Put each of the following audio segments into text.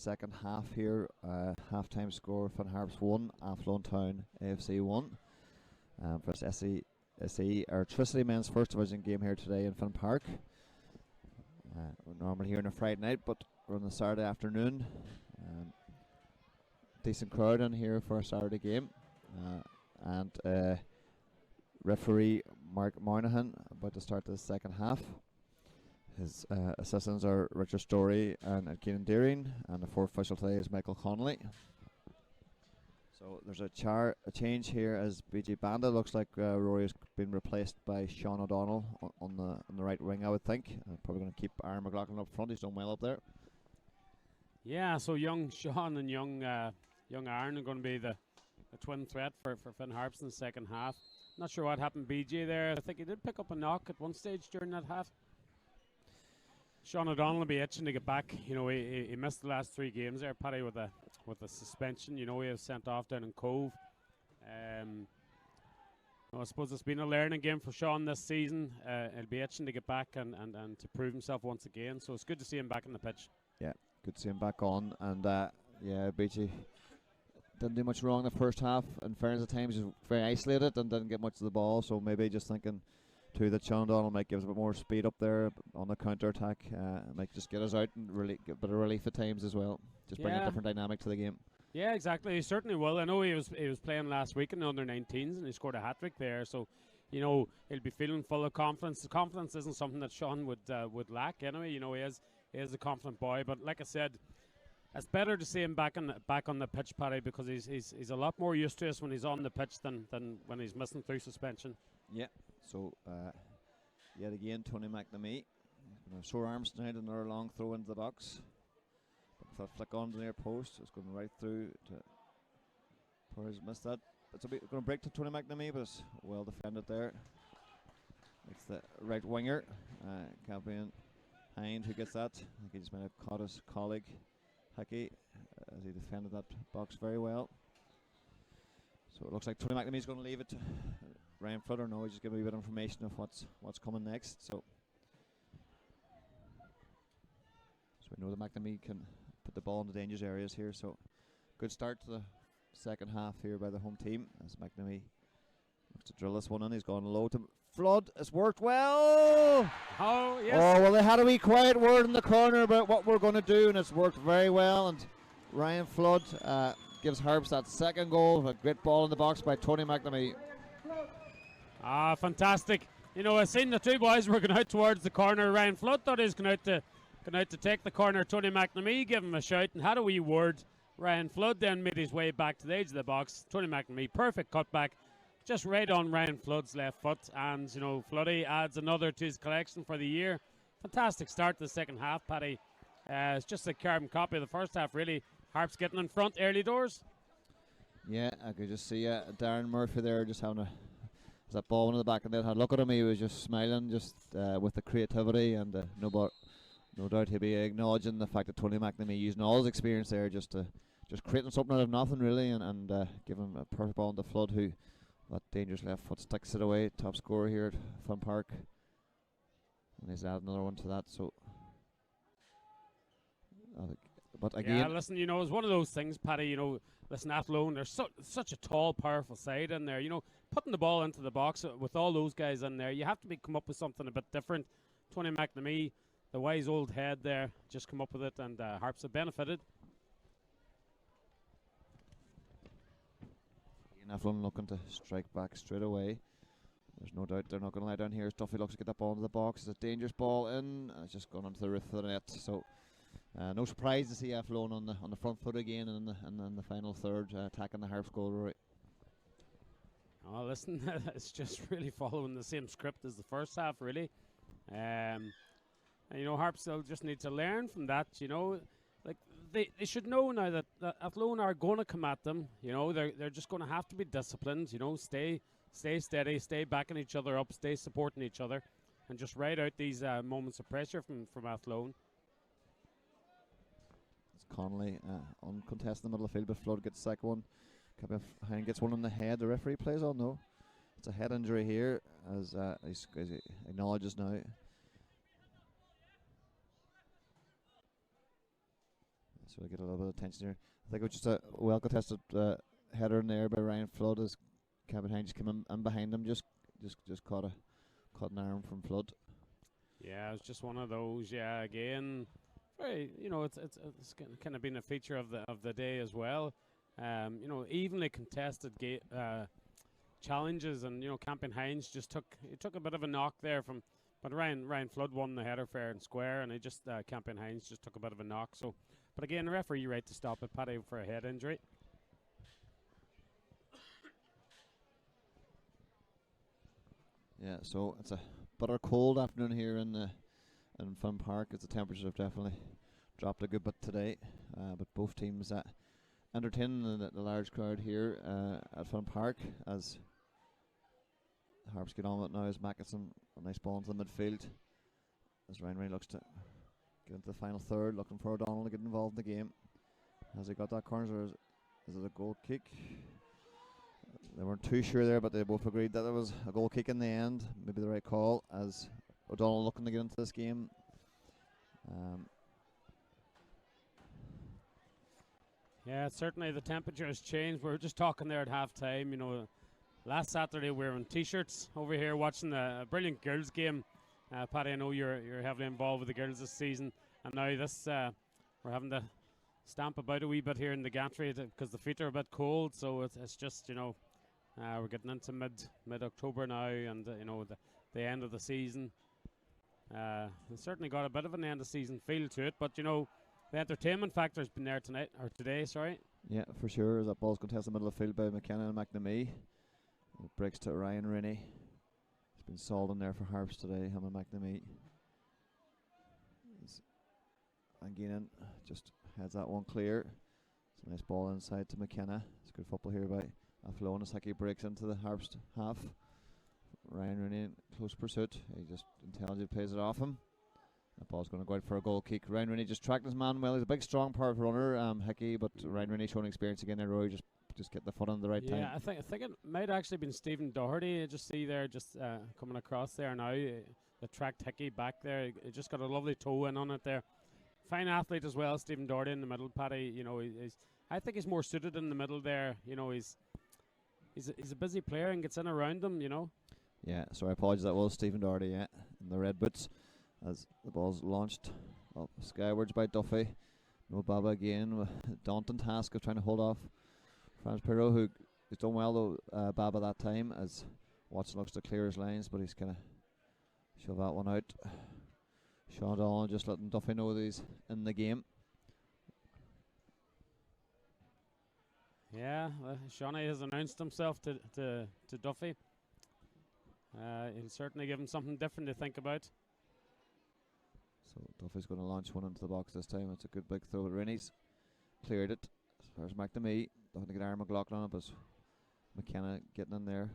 second half here. Half-time score: Finn Harps 1, Athlone Town AFC 1. Versus SE Electricity men's first division game here today in Finn Park. We're normally here on a Friday night, but we're on a Saturday afternoon. Decent crowd in here for a Saturday game. And referee Mark Moynihan about to start the second half. His assistants are Richard Story and Keenan Deering, and the fourth official today is Michael Connolly. So there's a change here as BG Banda looks like Rory has been replaced by Sean O'Donnell on the right wing, I would think. Probably going to keep Aaron McLaughlin up front. He's done well up there. Yeah, so young Sean and young Aaron are going to be the twin threat for Finn Harps in the second half. Not sure what happened BG there. I think he did pick up a knock at one stage during that half. Sean O'Donnell will be itching to get back. You know, he missed the last 3 games there, Paddy, with a suspension. You know, he was sent off down in Cove. I suppose it's been a learning game for Sean this season. He'll be itching to get back and to prove himself once again. So it's good to see him back on the pitch. Yeah, good to see him back on. And yeah, BG didn't do much wrong in the first half. In fairness, at times he was very isolated and didn't get much of the ball. So maybe just thinking too that Sean O'Donnell might give us a bit more speed up there on the counter attack. Might just get us out and really get a bit of relief at times as well. Just bring a different dynamic to the game. Yeah, exactly. He certainly will. I know he was playing last week in the under-19s and he scored a hat-trick there. So, you know, he'll be feeling full of confidence. The confidence isn't something that Sean would lack anyway. You know, he is a confident boy. But like I said, it's better to see him back on the pitch, Paddy, because he's a lot more used to us when he's on the pitch than when he's missing through suspension. Yeah. So, yet again, Tony McNamee. Sore arms tonight, another long throw into the box. But flick on to the near post. It's going right through to Perez. Missed that. It's going to break to Tony McNamee, but it's well defended there. It's the right winger, Campion Hind, who gets that. I think he just might have caught his colleague, Hickey, as he defended that box very well. So it looks like Tony McNamee's going to leave it to Ryan Flutter. No, he's just giving a bit of information of what's coming next. So we know that McNamee can put the ball in the dangerous areas here. So good start to the second half here by the home team as McNamee looks to drill this one in. He's gone low to Flood. It's worked well. Oh, yes. Oh, well, they had a wee quiet word in the corner about what we're going to do, and it's worked very well. And Ryan Flood gives Harps that second goal. A great ball in the box by Tony McNamee. Ah, fantastic. You know, I seen the two boys were going out towards the corner. Ryan Flood thought he was going out to take the corner. Tony McNamee gave him a shout and had a wee word. Ryan Flood then made his way back to the edge of the box. Tony McNamee, perfect cutback, just right on Ryan Flood's left foot. And, you know, Floody adds another to his collection for the year. Fantastic start to the second half, Paddy. It's just a carbon copy of the first half, really. Harps getting in front early doors. Yeah, I could just see Darren Murphy there just having that ball into the back of the net. Had a look at him, he was just smiling just with the creativity, and no doubt he'll be acknowledging the fact that Tony McNamee using all his experience there just creating something out of nothing really, and giving a perfect ball into Flood, who that dangerous left foot sticks it away. Top scorer here at Fun Park, and he's added another one to that. So, but again, yeah, listen, you know, it's one of those things, Paddy. You know, listen, Athlone, there's such a tall, powerful side in there. You know, putting the ball into the box with all those guys in there, you have to come up with something a bit different. Tony McNamee, the wise old head there, just come up with it, and Harps have benefited. Athlone looking to strike back straight away. There's no doubt they're not going to lie down here. Duffy looks to get that ball into the box. It's a dangerous ball in, and it's just gone onto the roof of the net. So no surprise to see Athlone on the front foot again, and in the final third, attacking the Harps goal. Right. Oh, listen, it's just really following the same script as the first half, really. And, you know, Harps still just need to learn from that, you know. Like, they should know now that Athlone are going to come at them. You know, they're just going to have to be disciplined, you know, stay steady, stay backing each other up, stay supporting each other, and just ride out these moments of pressure from Athlone. It's Connolly uncontested in the middle of the field, but Flood gets the second one. Hein gets one on the head. The referee plays on, no. It's a head injury here, as he acknowledges now. So I get a little bit of attention here. I think it was just a well contested header in there by Ryan Flood as Kevin Hines came in behind him, just caught an arm from Flood. Yeah, it's just one of those. Yeah, again, very, it's kind of been a feature of the day as well. Evenly contested challenges, and Campion Hines took a bit of a knock there but Ryan Flood won the header fair and square, and Campion Hines just took a bit of a knock. So, but again, the referee right to stop it, Paddy, for a head injury. Yeah, so it's a bitter cold afternoon here in Fun Park. The temperatures have definitely dropped a good bit today, but both teams entertaining the large crowd here at Fun Park as Harps get on with it now as Mackinson, a nice ball into the midfield as Ryan Ray looks to get into the final third, looking for O'Donnell to get involved in the game. Has he got that corner, or is it a goal kick? They weren't too sure there, but they both agreed that it was a goal kick in the end. Maybe the right call as O'Donnell looking to get into this game. Yeah, certainly the temperature has changed. We were just talking there at half time. Last Saturday we were in t-shirts over here watching a brilliant girls game. Paddy, I know you're heavily involved with the girls this season, and now this we're having to stamp about a wee bit here in the gantry because the feet are a bit cold. So it's just we're getting into mid-October now, and the end of the season. It's certainly got a bit of an end of season feel to it, but the entertainment factor has been there today. Sorry. Yeah, for sure. As that ball's contested in the middle of the field by McKenna and McNamee. It breaks to Ryan Rennie. It's been solid in there for Harps today, him and McNamee. And Geenan just heads that one clear. It's a nice ball inside to McKenna. It's good football here by Athlone as Hickey breaks into the Harps half. Ryan Rennie in close pursuit. He just intelligently plays it off him. That ball's going to go out for a goal kick. Ryan Rennie just tracked his man well. He's a big, strong, powerful runner, Hickey, but Ryan Rennie showing experience again there, Roy. Just get the foot on the right time. Yeah, I think it might actually been Stephen Doherty. I just see there, coming across there now. The tracked Hickey back there. He just got a lovely toe in on it there. Fine athlete as well, Stephen Doherty in the middle. Paddy, I think he's more suited in the middle there. He's a busy player and gets in around them. Yeah, so I apologize. That was Stephen Doherty, in the red boots as the ball's launched up skywards by Duffy. No Baba again with a daunting task of trying to hold off Franz Pirro, who's done well though, Baba that time, as Watson looks to clear his lines, but he's going to shove that one out. Sean Dolan just letting Duffy know that he's in the game. Yeah, Shawnee has announced himself to Duffy. He'll certainly give him something different to think about. So Duffy's going to launch one into the box this time. It's a good big throw at Rennie's. Cleared it. As far as McNamee. Looking to get Aaron McLaughlin on it, but McKenna getting in there.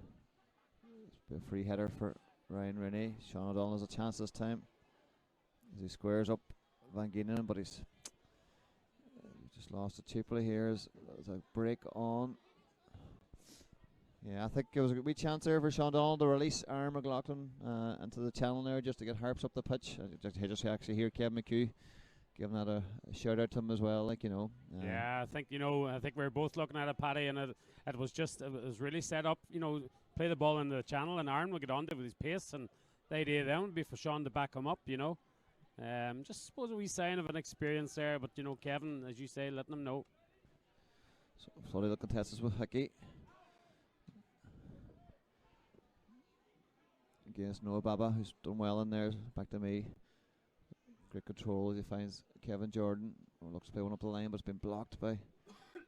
It's a free header for Ryan Rennie. Sean O'Donnell has a chance this time as he squares up Van Geenan, but he's just lost it cheaply here. There's a break on. Yeah, I think it was a wee chance there for Sean O'Donnell to release Aaron McLaughlin into the channel there just to get Harps up the pitch. I just actually hear Kevin McHugh giving that a shout out to him as well, yeah, I think we were both looking at it, Paddy, and it was really set up. Play the ball in the channel, and Aaron would get on there with his pace, and the idea then would be for Sean to back him up. Just suppose a wee sign of an experience there, but Kevin, as you say, letting him know. So slowly the contestants with Hickey. Against Noah Baba, who's done well in there. Back to me. Great control as he finds Kevin Jordan. Looks to play one up the line, but it's been blocked by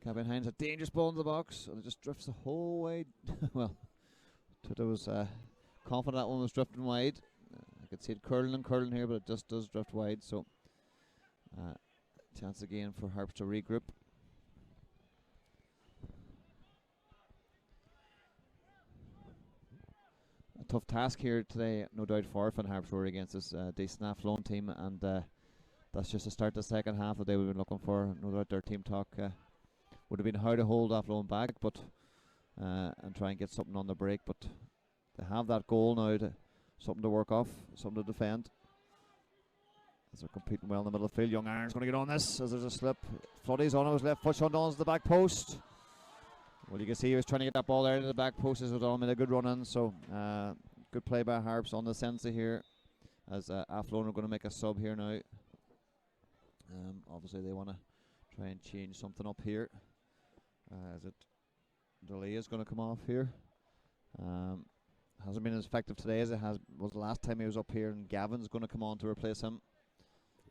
Kevin Hines. A dangerous ball in the box, and it just drifts the whole way. Well, Tuta was confident that one was drifting wide. I could see it curling here, but it just does drift wide. So, chance again for Harps to regroup. A tough task here today, no doubt, for Finn Harps were against this decent Athlone team, and that's just to start the second half that they would have been looking for. No doubt their team talk would have been how to hold Athlone back, but and try and get something on the break. But they have that goal now, something to work off, something to defend. as they're competing well in the middle of the field. Young Iron's going to get on this as there's a slip. Floody's on his left foot. Sean Donald's the back post. Well, you can see he was trying to get that ball out of the back post as O'Donnell made a good run in. So good play by Harps on the Sensei here, as Athlone are going to make a sub here now. Obviously they want to try and change something up here. As it delay is going to come off here. Hasn't been as effective today as it was the last time he was up here, and Gavin's going to come on to replace him.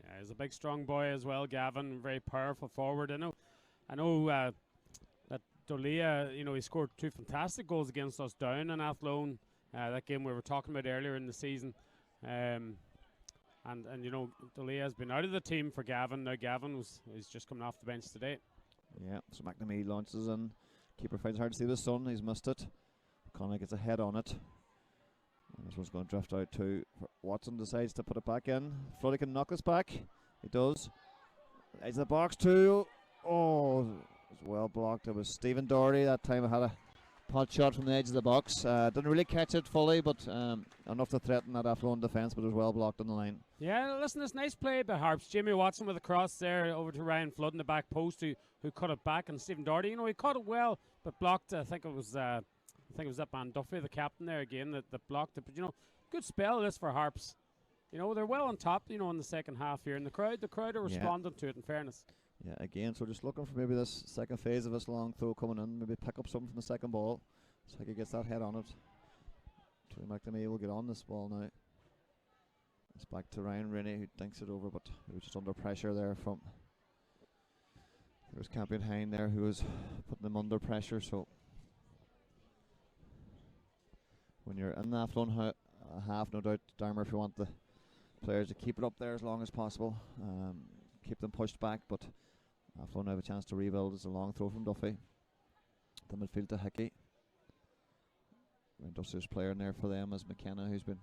Yeah, he's a big strong boy as well, Gavin, very powerful forward. I know that Dolea, he scored 2 fantastic goals against us down in Athlone, that game we were talking about earlier in the season. And Dolea has been out of the team for Gavin. Now Gavin is just coming off the bench today. Yeah, so McNamee launches in. Keeper finds it hard to see the sun. He's missed it. Conley gets a head on it. And this one's going to drift out too. Watson decides to put it back in. Floody can knock this back. He does. Edge of the box too. Oh, it was well blocked. It was Stephen Doherty that time. Had a pot shot from the edge of the box. Didn't really catch it fully, but enough to threaten that Athlone defence, but it was well blocked on the line. Yeah, listen, it's nice play by Harps. Jamie Watson with a cross there over to Ryan Flood in the back post, who cut it back, and Stephen Doherty, he caught it well, but blocked. I think it was that man Duffy, the captain there again, that blocked it. But good spell this for Harps. They're well on top. In the second half here, and the crowd are responding to it. In fairness. Yeah, again, so just looking for maybe this second phase of this long throw coming in, maybe pick up something from the second ball. So he gets that head on it. Tony McNamee will get on this ball now. It's back to Ryan Rennie, who thinks it over, but he was just under pressure there from. There was Campion Hine there, who was putting them under pressure. So when you're in the Athlone half, no doubt, Darmer, if you want the players to keep it up there as long as possible, keep them pushed back, but Athlone have a chance to rebuild. It's a long throw from Duffy. The midfield to Hickey. Industrious player in there for them is McKenna, who's been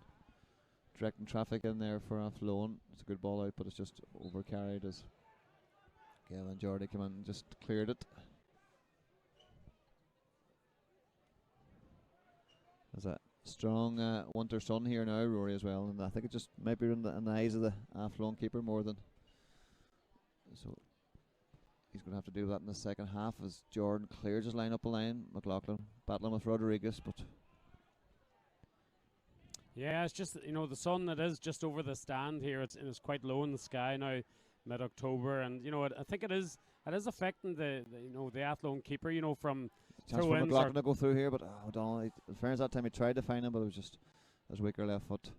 directing traffic in there for Athlone. It's a good ball out, but it's just overcarried as Gavin Jordy came in and just cleared it. There's a strong winter sun here now, Rory, as well, and I think it just might be in the eyes of the Athlone keeper more than. So he's going to have to do that in the second half as Jordan clears his line up a line. McLaughlin battling with Rodriguez, but. Yeah, it's just the sun that is just over the stand here. It's quite low in the sky now, mid-October, and I think it is affecting the Athlone keeper. From chance for McLaughlin to go through here, but O'Donnell, in fairness, that time he tried to find him, but it was just his weaker left foot.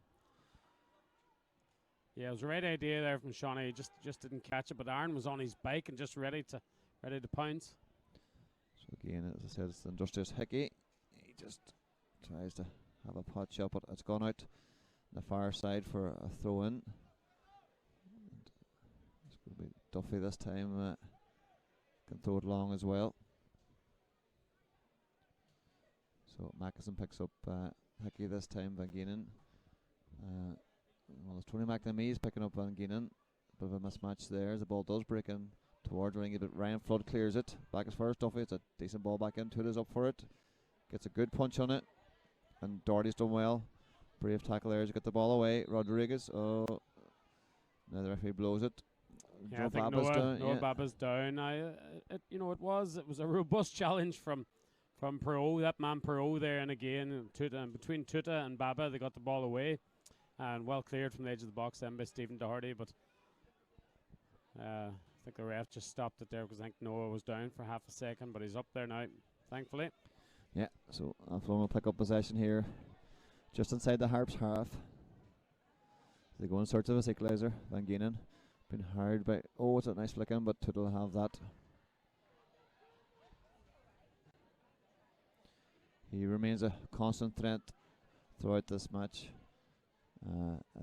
Yeah, it was the right idea there from Shawnee. He just didn't catch it, but Aaron was on his bike and just ready to pounce. So again, as I said, it's the industrious Hickey. He just tries to have a pot shot, but it's gone out the far side for a throw in. It's going to be Duffy this time. Can throw it long as well. So Mackinson picks up Hickey this time. Van Geenen. Well, it's Tony McNamee picking up Van Geenen. Bit of a mismatch there as the ball does break in towards Ringy, but Ryan Flood clears it. Back as far as Duffy. It's a decent ball back into it. Is up for it. Gets a good punch on it. And Doherty's done well. Brave tackle there to get the ball away. Rodriguez. Oh. Now the referee blows it. Yeah, I think Noah Baba's down. It was a robust challenge from Perot, that man Perot there, and again between Tuta and Baba they got the ball away. And well cleared from the edge of the box then by Stephen Doherty, but I think the ref just stopped it there because I think Noah was down for half a second, but he's up there now, thankfully. Yeah, so Athlone will pick up possession here just inside the Harps half. They go in search of his equaliser. Van Geenen been hard by, it's a nice flick in, but Tuta will have that. He remains a constant threat throughout this match.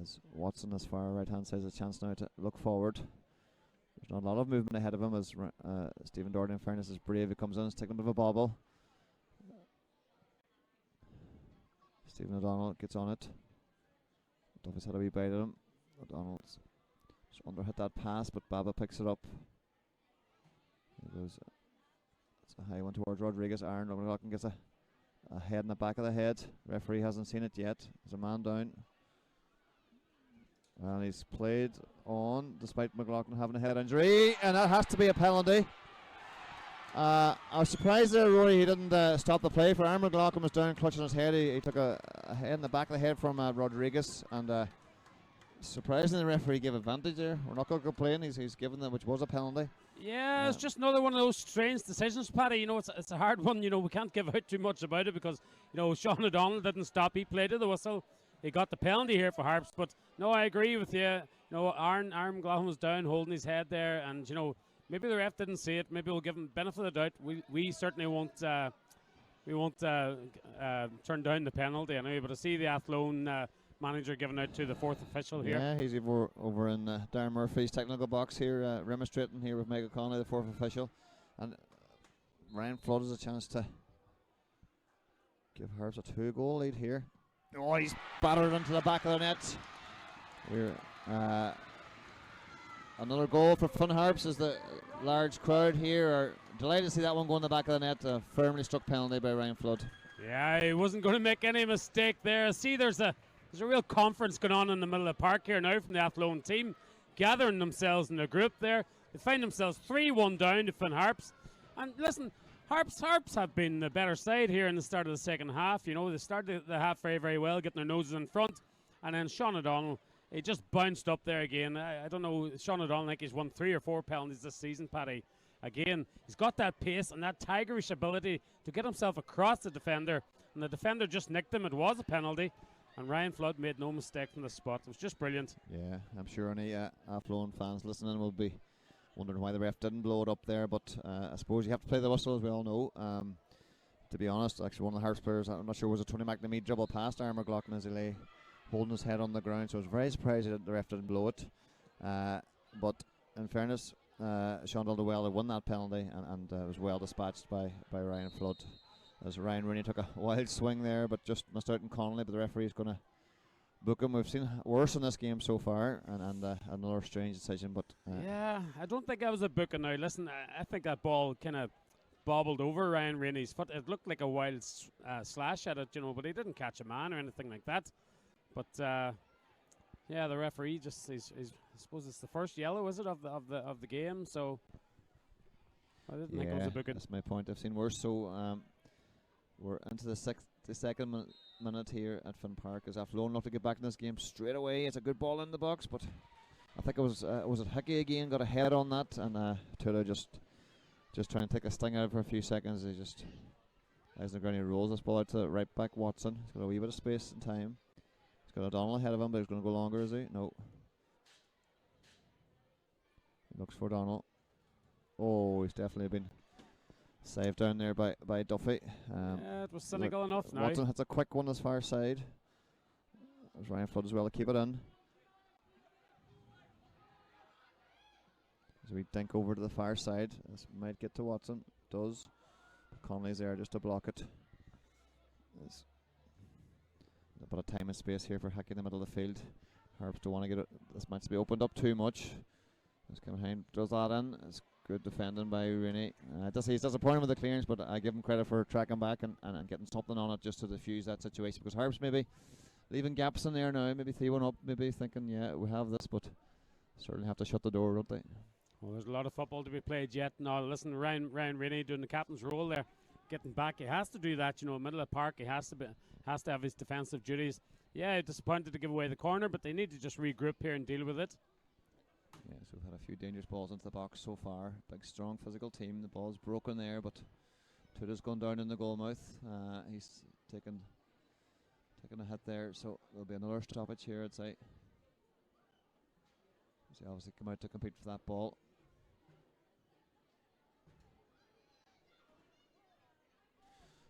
As Watson, as far right hand side, has a chance now to look forward. There's not a lot of movement ahead of him as Stephen Doherty, in fairness, is brave. He comes in, he's taking a bit of a bobble. Stephen O'Donnell gets on it. Duffy's had a wee bite at him. O'Donnell's just underhit that pass, but Baba picks it up. He goes. It's a high one towards Rodriguez. Aaron McLaughlin gets a head in the back of the head. Referee hasn't seen it yet. There's a man down. And he's played on, despite McLaughlin having a head injury, and that has to be a penalty. I was surprised there, Rory, he didn't stop the play. For Aaron McLaughlin was down clutching his head. He took a head in the back of the head from Rodriguez, and surprisingly the referee gave advantage there. We're not going to complain, he's given them, which was a penalty. Yeah, it's just another one of those strange decisions, Paddy. You know, it's a hard one. You know, we can't give out too much about it because, you know, Sean O'Donnell didn't stop. He played to the whistle. He got the penalty here for Harps. But, no, I agree with you. You know, Aaron McLaughlin was down holding his head there. And, you know, maybe the ref didn't see it. Maybe we'll give him benefit of the doubt. We certainly won't turn down the penalty anyway. But I see the Athlone manager giving out to the fourth official here. Yeah, he's over in Darren Murphy's technical box here, remonstrating here with Michael Connolly, the fourth official. And Ryan Flood has a chance to give Harps a 2-goal lead here. Oh, he's battered into the back of the net. Another goal for Fun Harps as the large crowd here are delighted to see that one go in the back of the net. A firmly struck penalty by Ryan Flood. Yeah, he wasn't going to make any mistake there. See, there's a real conference going on in the middle of the park here now from the Athlone team, gathering themselves in a group there. They find themselves 3-1 down to Finn Harps. And listen, Harps have been the better side here in the start of the second half. You know, they started the half very, very well, getting their noses in front. And then Sean O'Donnell, he just bounced up there again. I don't know, Sean O'Donnell, I think he's won 3 or 4 penalties this season, Paddy. Again, he's got that pace and that tigerish ability to get himself across the defender. And the defender just nicked him. It was a penalty. And Ryan Flood made no mistake from the spot. It was just brilliant. Yeah, I'm sure any Athlone fans listening will be wondering why the ref didn't blow it up there. But I suppose you have to play the whistle, as we all know. To be honest, actually, one of the Harps players, I'm not sure, was it Tony McNamee, dribbled past Aaron McLaughlin as he lay holding his head on the ground. So I was very surprised that the ref didn't blow it. But in fairness, Sean Daldwell had won that penalty and was well dispatched by Ryan Flood. As Ryan Rooney took a wild swing there, but just missed out on Connolly, but the referee's going to book him. We've seen worse in this game so far, and another strange decision. But yeah, I don't think that was a booking now. Listen, I think that ball kind of bobbled over Ryan Rooney's foot. It looked like a wild slash at it, you know, but he didn't catch a man or anything like that. But yeah, the referee just I suppose it's the first yellow, is it, of the game? So I didn't think it was a booking. That's my point. I've seen worse. So we're into the second minute here at Finn Park as Athlone look to get back in this game straight away. It's a good ball in the box, but I think it was it Hickey again, got a head on that, and Tula just trying to take a sting out for a few seconds. He just as the ground, he rolls this ball out to right back Watson. He's got a wee bit of space and time. He's got O'Donnell ahead of him, but he's going to go longer, is he? No. He looks for O'Donnell. Oh, he's definitely been saved down there by Duffy. Yeah, it was cynical enough now. Watson hits a quick one this far side. There's Ryan Flood as well to keep it in. As we dink over to the far side, this might get to Watson. Does. Connolly's there just to block it. There's a bit of time and space here for Hickey in the middle of the field. Harps don't want to get it, this match to be opened up too much. Just coming behind, does that in. It's good defending by Rooney. He's disappointed with the clearance, but I give him credit for tracking back and getting something on it just to diffuse that situation. Because Harps maybe leaving gaps in there now, maybe 3-1 up, maybe thinking, yeah, we have this, but certainly have to shut the door, don't they? Well, there's a lot of football to be played yet. No, listen, Ryan Rooney doing the captain's role there, getting back. He has to do that, you know, middle of the park. He has to have his defensive duties. Yeah, disappointed to give away the corner, but they need to just regroup here and deal with it. Yeah, so we've had a few dangerous balls into the box so far. Big, strong, physical team. The ball's broken there, but Tuda's gone down in the goal mouth. He's taken a hit there, so there'll be another stoppage here, I'd say. So he obviously come out to compete for that ball.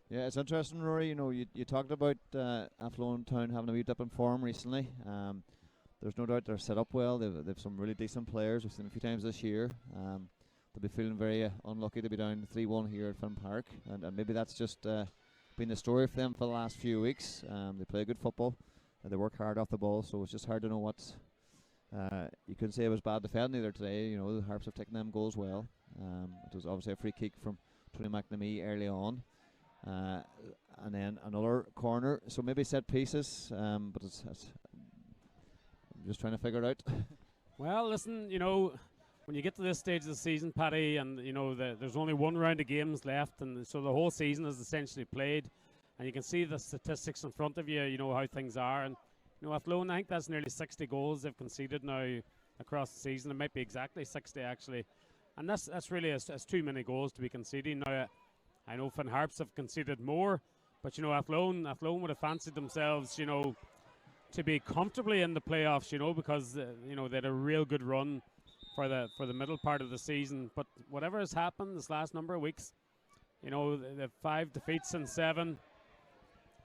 Yeah, it's interesting, Rory. You know, you talked about Athlone Town having a wee dip in form recently. There's no doubt they're set up well. They've some really decent players. We've seen them a few times this year. They'll be feeling very unlucky to be down 3-1 here at Finn Park, and maybe that's just been the story for them for the last few weeks. They play good football, and they work hard off the ball. So it's just hard to know what's. You couldn't say it was bad defending either today. You know, the Harps have taken them goals well. It was obviously a free kick from Tony McNamee early on. And then another corner, so maybe set pieces, but it's I'm just trying to figure it out. Well, listen, when you get to this stage of the season, Paddy, and there's only one round of games left, and so the whole season is essentially played, and you can see the statistics in front of you. You know how things are, and Athlone, I think that's nearly 60 goals they've conceded now across the season. It might be exactly 60 actually, and that's really that's too many goals to be conceding. Now, I know Finn Harps have conceded more, but Athlone would have fancied themselves, to be comfortably in the playoffs, because they had a real good run for the middle part of the season. But whatever has happened this last number of weeks, the 5 defeats and 7.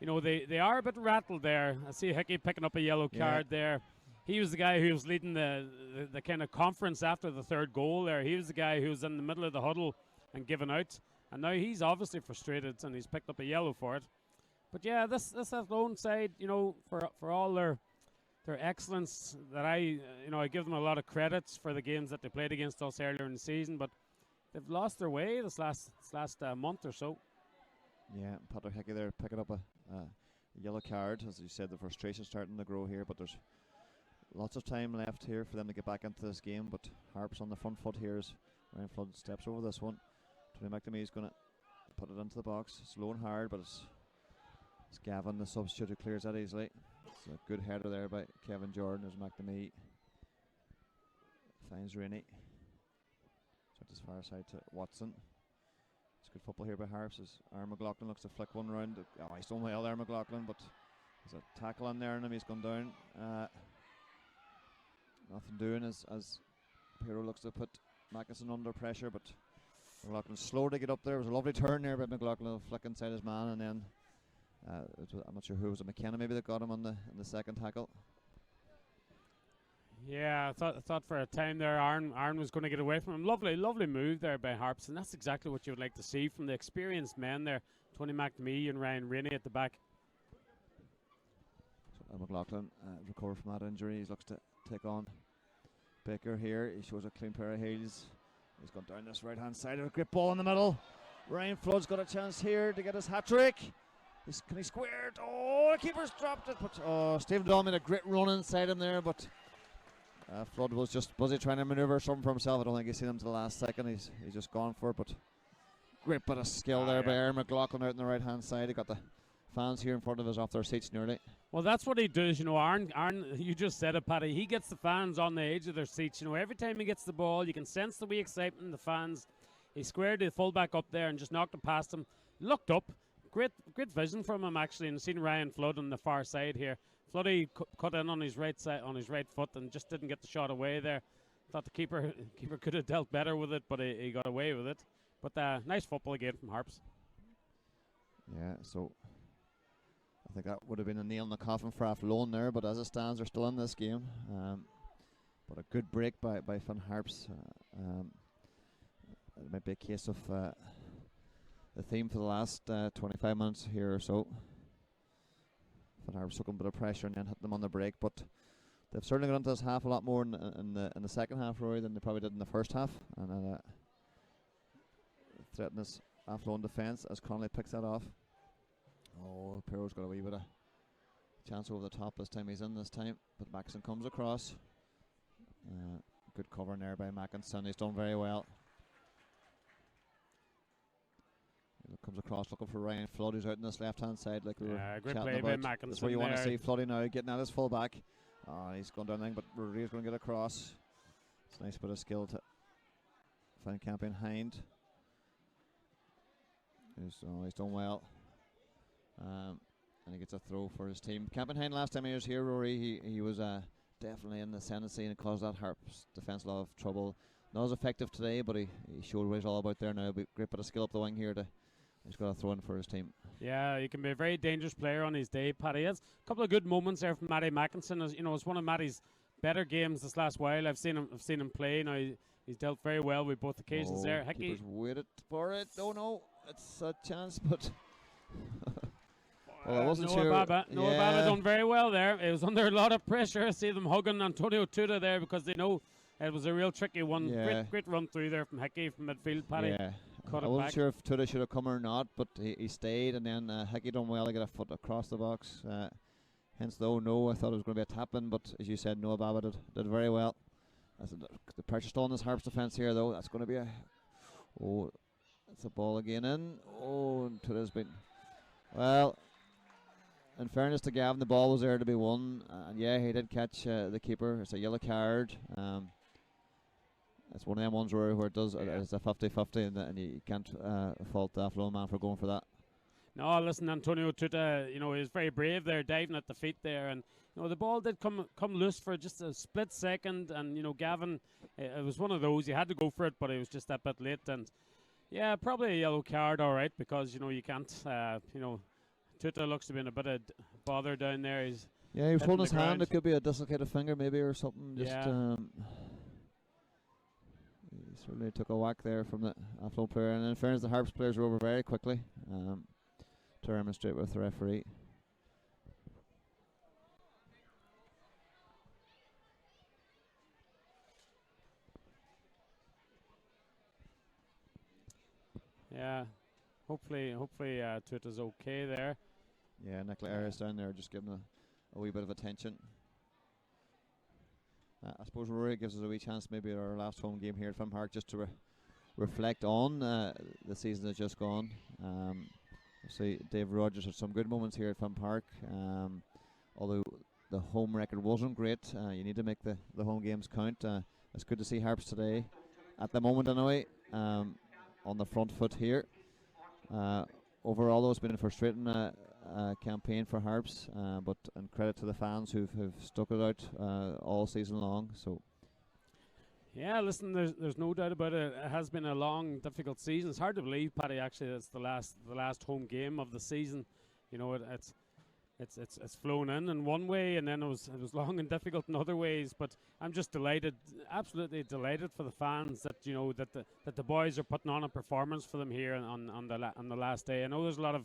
They are a bit rattled there. I see Hickey picking up a yellow card there. He was the guy who was leading the kind of conference after the third goal there. He was the guy who was in the middle of the huddle and giving out. And now he's obviously frustrated and he's picked up a yellow for it. But yeah, this Athlone side, for all their excellence, that I give them a lot of credits for the games that they played against us earlier in the season, but they've lost their way this last month or so. Yeah, Patrick Hickey there picking up a yellow card. As you said, the frustration starting to grow here, but there's lots of time left here for them to get back into this game. But Harps on the front foot here as Ryan Flood steps over this one. Tony McNamee is going to put it into the box. It's low and hard, but it's Gavin, the substitute, who clears that easily. It's a good header there by Kevin Jordan. There's McNamee. Finds Rainey. So this far side to Watson. It's good football here by Harps as Aaron McLaughlin looks to flick one round. Oh, he's done well there, McLaughlin, but there's a tackle on there and he's gone down. Nothing doing as Piero looks to put Mackinson under pressure, but McLaughlin's slow to get up there. It was a lovely turn there by McLaughlin, flick inside his man, and then I'm not sure who was it, McKenna maybe that got him on the second tackle. Yeah, I thought for a time there Aaron was going to get away from him. Lovely move there by Harps, and that's exactly what you would like to see from the experienced men there. Tony McNamee and Ryan Rainey at the back. So McLaughlin recovered from that injury. He looks to take on Baker here. He shows a clean pair of heels. He's gone down this right hand side of a great ball in the middle. Ryan Flood's got a chance here to get his hat trick. Can he square it? Oh, the keeper's dropped it. But Stephen Dahl made a great run inside him there, but Flood was just busy trying to manoeuvre something for himself. I don't think he's seen him to the last second. He's just gone for it, but great bit of skill there by Aaron McLaughlin out on the right hand side. He got the fans here in front of us off their seats nearly. Well, that's what he does, Aaron, you just said it, Paddy. He gets the fans on the edge of their seats. Every time he gets the ball, you can sense the wee excitement in the fans. He squared the fullback up there and just knocked it past him. Looked up. Great vision from him, actually, and seen Ryan Flood on the far side here. Floody cut in on his right side, on his right foot, and just didn't get the shot away there. Thought the keeper could have dealt better with it, but he got away with it. But nice football again from Harps. Yeah, so I think that would have been a nail in the coffin for Athlone there, but as it stands, they're still in this game. But a good break by Finn Harps. It might be a case of the theme for the last 25 minutes here or so. Finn Harps took a bit of pressure and then hit them on the break, but they've certainly got into this half a lot more in the second half, Rory, than they probably did in the first half. And threaten this Athlone defence as Connolly picks that off. Oh, Piero's got a wee bit of chance over the top this time. He's in this time, but Mackinson comes across. Good cover there by Mackinson. He's done very well. He comes across looking for Ryan Flood, who's out on this left hand side, like we were great chatting play about. by Mackinson. That's where you want to see Floody now, getting at his full back. He's gone down, but Rodriguez going to get across. It's a nice bit of skill to find Campion Hind. He's done well. And he gets a throw for his team. Campion Hind, last time he was here, Rory, he was definitely in the ascendancy and caused that Harps defence a lot of trouble. Not as effective today, but he showed what he's all about there now. Great bit of skill up the wing here. He's got a throw in for his team. Yeah, he can be a very dangerous player on his day, Paddy. Has a couple of good moments there from Matty Mackinson. It's one of Matty's better games this last while. I've seen him play. Now he's dealt very well with both occasions there. Hickey waited for it. Oh no, it's a chance, but well, I wasn't sure. Noah Baba done very well there. It was under a lot of pressure. I see them hugging Antonio Tuda there because they know it was a real tricky one. Yeah. Great run through there from Hickey from midfield, Paddy. Yeah. I wasn't sure if Tuda should have come or not, but he stayed, and then Hickey done well to get a foot across the box. Hence, though, no, I thought it was going to be a tap in, but as you said, Noah Baba did very well. The pressure still on this Harps defence here, though. That's going to be a... Oh, that's a ball again in. Oh, and it has been... Well, in fairness to Gavin, the ball was there to be won. And yeah, he did catch the keeper. It's a yellow card. It's one of them ones where it does... It's a 50-50 and you can't fault the Athlone man for going for that. No, listen, Antonio Tuta, he was very brave there, diving at the feet there, and the ball did come loose for just a split second, and Gavin, it was one of those, he had to go for it, but it was just that bit late, and yeah, probably a yellow card, all right, because you can't, Tuta looks to be in a bit of bother down there. He was holding his hand. It could be a dislocated finger, maybe, or something. Just he certainly took a whack there from the Athlone player, and in fairness, the Harps players were over very quickly. To demonstrate with the referee. Yeah, hopefully Tuta's okay there. Yeah, Nicola Ayres down there just giving a wee bit of attention. I suppose Rory gives us a wee chance maybe at our last home game here at Finn Park just to reflect on the season that's just gone. See, Dave Rogers had some good moments here at Finn Park. Although the home record wasn't great, you need to make the home games count. It's good to see Harps today, at the moment anyway, on the front foot here. Overall, though, it's been a frustrating campaign for Harps, but and credit to the fans who've stuck it out all season long. So. Yeah, listen, there's no doubt about it. It has been a long, difficult season. It's hard to believe, Paddy, actually, that's the last home game of the season. It's flown in one way, and then it was long and difficult in other ways. But I'm just delighted, absolutely delighted for the fans that that the boys are putting on a performance for them here on the last day. I know there's a lot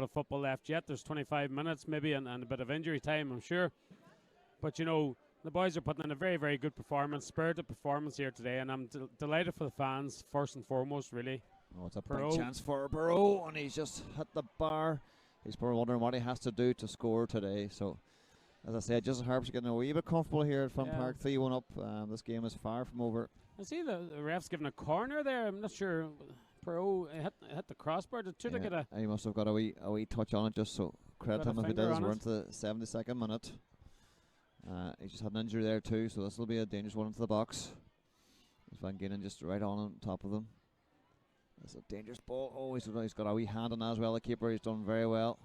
of football left yet. There's 25 minutes maybe, and a bit of injury time, I'm sure. But the boys are putting in a very, very good performance, spirited performance here today, and I'm delighted for the fans, first and foremost, really. Oh, it's a big chance for Burrow, and he's just hit the bar. He's probably wondering what he has to do to score today. So, as I said, just Harps are getting a wee bit comfortable here at Finn Park, 3-1 up. This game is far from over. I see the ref's giving a corner there. I'm not sure. Burrow hit the crossbar. Did Tuta get a... He must have got a wee touch on it, just so credit him if he does. We're into the 72nd minute. He just had an injury there too, so this will be a dangerous one into the box. Van Genen just right on top of them. It's a dangerous ball. Oh, he's got a wee hand on that as well, the keeper. He's done very well.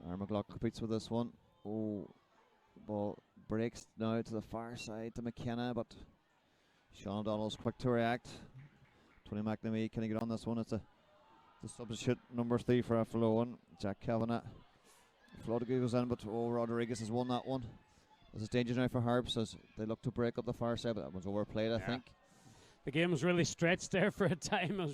Armaglock competes with this one. Oh, the ball breaks now to the far side to McKenna, but Sean O'Donnell's quick to react. Tony McNamee, can he get on this one? It's the substitute number 3 for Athlone, Jack Kavanagh. Flodigy goes in, but Rodriguez has won that one. This is dangerous now for Harps as they look to break up the far side, but that one's overplayed, I think. The game was really stretched there for a time. I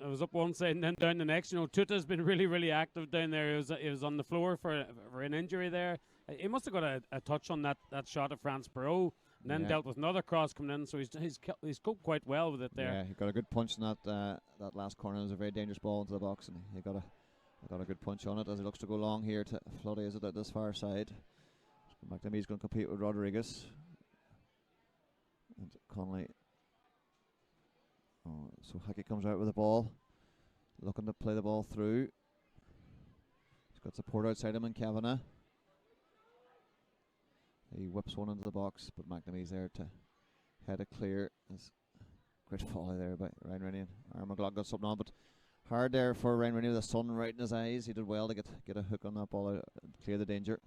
was up one side and then down the next. Tuta's been really, really active down there. He was on the floor for an injury there. He must have got a touch on that shot of France Perot, and then dealt with another cross coming in. So he's coped quite well with it there. Yeah, he got a good punch in that last corner. It was a very dangerous ball into the box, and he got a good punch on it as he looks to go long here to Floddy. Is it at this far side? McNamee's going to compete with Rodriguez. And Connolly. Oh, so Hickey comes out with the ball, looking to play the ball through. He's got support outside him in Kavanagh. He whips one into the box, but McNamee's there to head it clear. It's great volley there by Ryan Rennie. Armaglock got something on, but hard there for Ryan Rennie with the sun right in his eyes. He did well to get a hook on that ball out and clear the danger.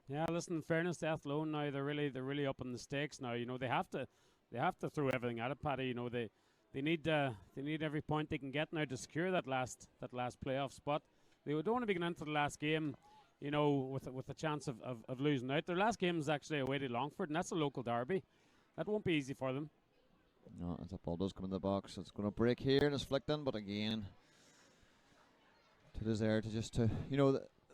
Yeah, listen, in fairness to Athlone now, they're really up in the stakes now. They have to throw everything at it, Paddy. They need every point they can get now to secure that last playoff spot. They don't want to be going into the last game, with a chance of losing out. Their last game is actually away to Longford, and that's a local derby. That won't be easy for them. No, as that ball does come in the box, it's going to break here and it's flicked in, but again, it is there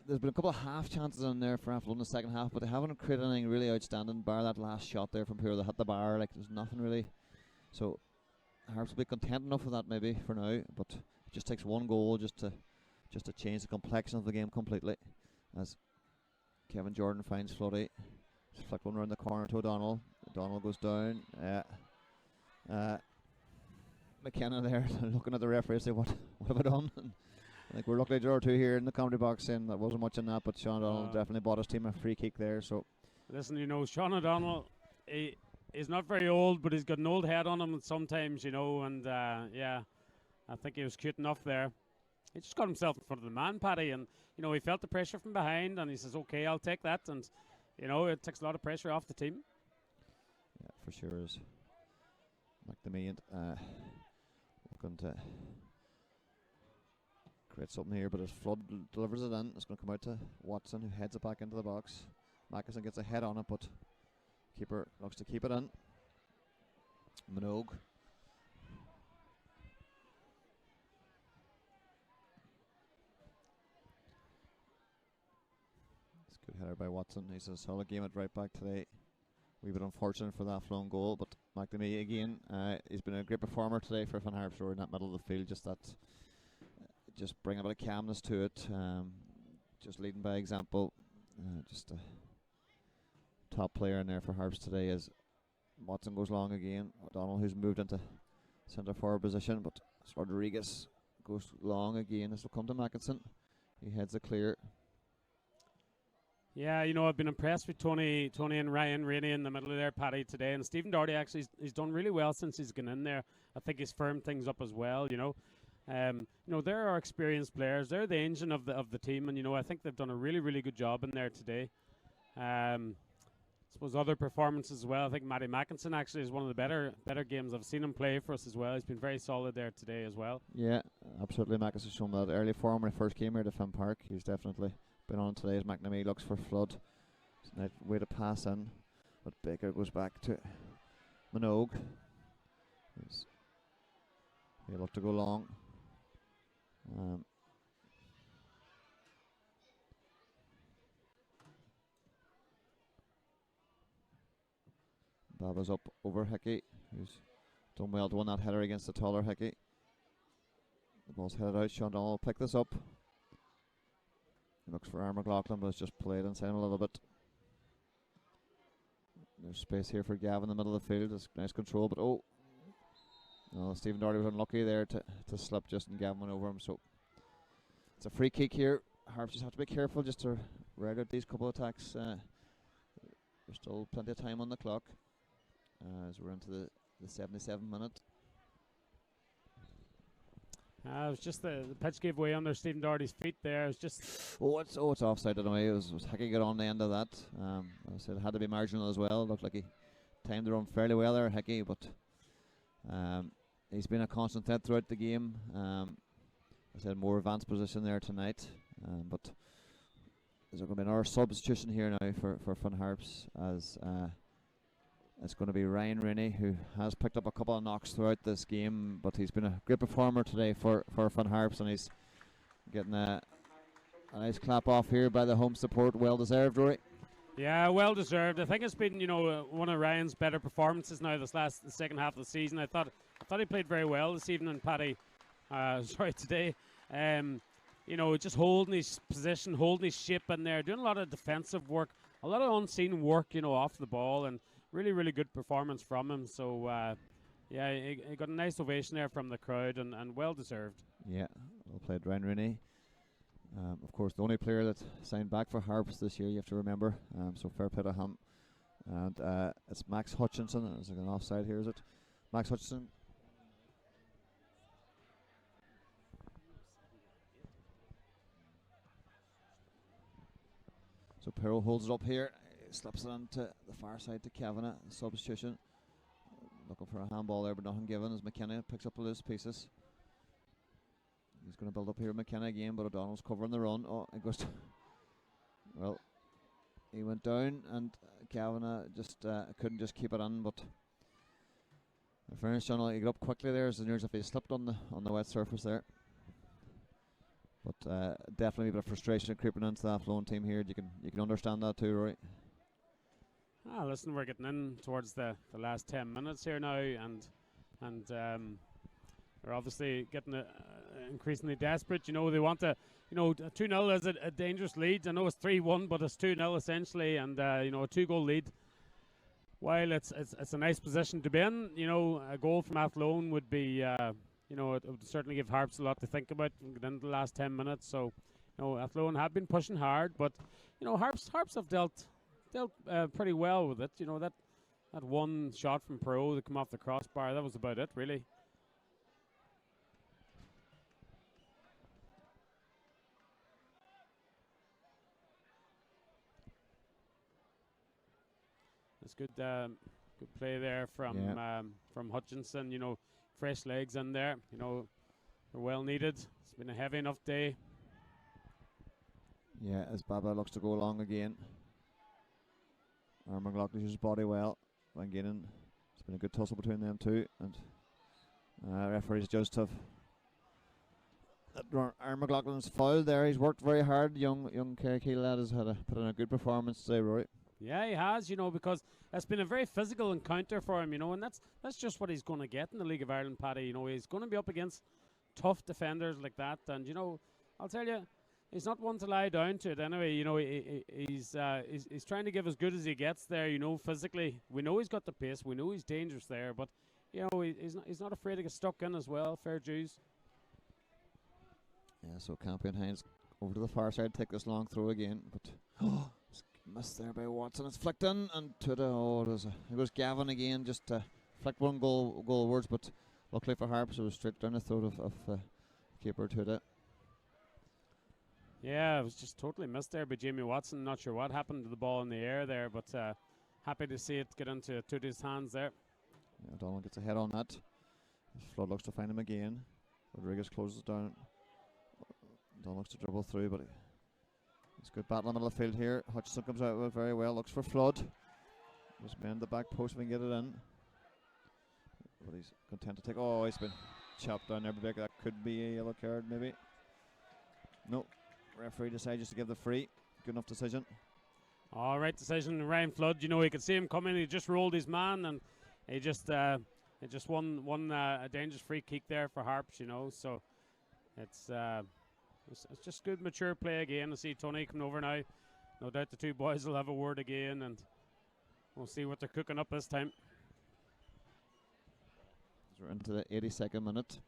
there's been a couple of half chances in there for Athlone in the second half, but they haven't created anything really outstanding, bar that last shot there from Pure that hit the bar. There's nothing really. So Harps will be content enough with that maybe for now, but it just takes one goal just to change the complexion of the game completely. As Kevin Jordan finds Floody. Just flick one around the corner to O'Donnell. O'Donnell goes down. McKenna there looking at the referee say, what have I done? And I think we're lucky to draw two here in the comedy box saying that wasn't much in that, but Sean O'Donnell definitely bought his team a free kick there. So listen, Sean O'Donnell, he's not very old, but he's got an old head on him sometimes, and I think he was cute enough there. He just got himself in front of the man, Paddy, and he felt the pressure from behind, and he says, okay, I'll take that, and it takes a lot of pressure off the team. Yeah, for sure is. McNamee looking to create something here, but as Flood delivers it in, it's going to come out to Watson, who heads it back into the box. Mackison gets a head on it, but keeper looks to keep it in. Minogue. It's a good header by Watson. He's a solid game at right back today. Wee bit unfortunate for that Athlone goal, but McNamee again, he's been a great performer today for Van Harps in that middle of the field. Just bring a bit of calmness to it. Just leading by example. Just a top player in there for Harps today as Watson goes long again. O'Donnell, who's moved into centre forward position, but Rodriguez goes long again. This will come to Mackinson. He heads it clear. Yeah, I've been impressed with Tony and Ryan Rainey in the middle of there, Paddy, today. And Stephen Doherty, actually, he's done really well since he's gone in there. I think he's firmed things up as well, there are experienced players. They're the engine of the team, and, I think they've done a really, really good job in there today. I suppose other performances as well. I think Matty Mackinson actually is one of the better games. I've seen him play for us as well. He's been very solid there today as well. Yeah, absolutely. Mackinson's shown that early form when he first came here to Finn Park. He's definitely been on today as McNamee looks for Flood. It's a nice way to pass in, but Baker goes back to Minogue. He'll look to go long. Baba's up over Hickey, who's done well to win that header against the taller Hickey. The ball's headed out. Sean Donald will pick this up. He looks for Aaron McLaughlin, but it's just played inside him a little bit. There's space here for Gavin in the middle of the field. It's nice control, but Stephen Doherty was unlucky there to slip just, and Gavin went over him. So it's a free kick here. Harps just have to be careful just to ride out these couple of attacks. There's still plenty of time on the clock as we're into the 77th minute. It was just the pitch gave way under Stephen Doherty's feet there. It was just it's offside in a way. It was Hickey got on the end of that. I said it had to be marginal as well. It looked like he timed the run fairly well there, Hickey, but he's been a constant threat throughout the game. I said more advanced position there tonight, but there's going to be another substitution here now for Finn Harps as it's going to be Ryan Rainey, who has picked up a couple of knocks throughout this game, but he's been a great performer today for Finn Harps, and he's getting a nice clap off here by the home support. Well deserved, Rory. Yeah, well deserved. I think it's been one of Ryan's better performances now the second half of the season. I thought he played very well this evening, Paddy. Today. Just holding his position, holding his shape in there, doing a lot of defensive work, a lot of unseen work, off the ball, and really, really good performance from him. So, he got a nice ovation there from the crowd, and well deserved. Yeah, well played, Ryan Rooney. Of course, the only player that signed back for Harps this year, you have to remember. So fair play to him. And it's Max Hutchinson. Is it an offside here, is it? Max Hutchinson. So Perro holds it up here, slips it onto the far side to Kavanagh, substitution. Looking for a handball there, but nothing given as McKenna picks up the loose pieces. He's going to build up here, McKenna again, but O'Donnell's covering the run. It goes to he went down, and Kavanagh just couldn't just keep it in, but in fairness, John, he got up quickly there, as near as if he slipped on the wet surface there. But definitely a bit of frustration creeping into the Athlone team here. You can understand that too, Rory. Listen, we're getting in towards the last 10 minutes here now, and they're obviously getting increasingly desperate. You know, they want to, 2-0 is a dangerous lead. I know it's 3-1, but it's 2-0 essentially, and a 2-goal lead. While it's a nice position to be in, a goal from Athlone would be, it would certainly give Harps a lot to think about in the last 10 minutes. So, Athlone have been pushing hard, but Harps have dealt pretty well with it. That one shot from Pro that come off the crossbar, that was about it, really. It's good play there from Hutchinson. Fresh legs in there. They're well needed. It's been a heavy enough day. Yeah, as Baba looks to go along again. Aaron McLaughlin uses his body well. Van Gainen, it's been a good tussle between them two, and referees just have Aaron McLaughlin's fouled there. He's worked very hard. Young Kerry lad has put in a good performance today, Rory. Yeah, he has, because it's been a very physical encounter for him, and that's just what he's going to get in the League of Ireland, Paddy. He's going to be up against tough defenders like that, and I'll tell you, he's not one to lie down to it anyway. He's trying to give as good as he gets there. Physically, we know he's got the pace. We know he's dangerous there, but he's not afraid to get stuck in as well. Fair dues. Yeah, so Campion Hines over to the far side, take this long throw again, but missed there by Watson. It's flicked in, and it goes Gavin again, just flicked one goal words, but luckily for Harps, it was straight down the throat of keeper Tuda. Yeah, it was just totally missed there by Jamie Watson. Not sure what happened to the ball in the air there, but happy to see it get into Tuda's hands there. Yeah, Donald gets a head on that. Flood looks to find him again. Rodriguez closes down. Donald looks to dribble through, but it's good battle in the middle of the field here. Hutchinson comes out with it very well. Looks for Flood. Just bend the back post if he can get it in. But he's content to take. Oh, he's been chopped down there. That could be a yellow card, maybe. No. Referee decides just to give the free. Good enough decision. All right, decision. Ryan Flood, you could see him coming. He just rolled his man, and he just won a dangerous free kick there for Harps. So it's just good mature play again. I see Tony coming over now. No doubt the two boys will have a word again, and we'll see what they're cooking up this time. We're into the 82nd minute.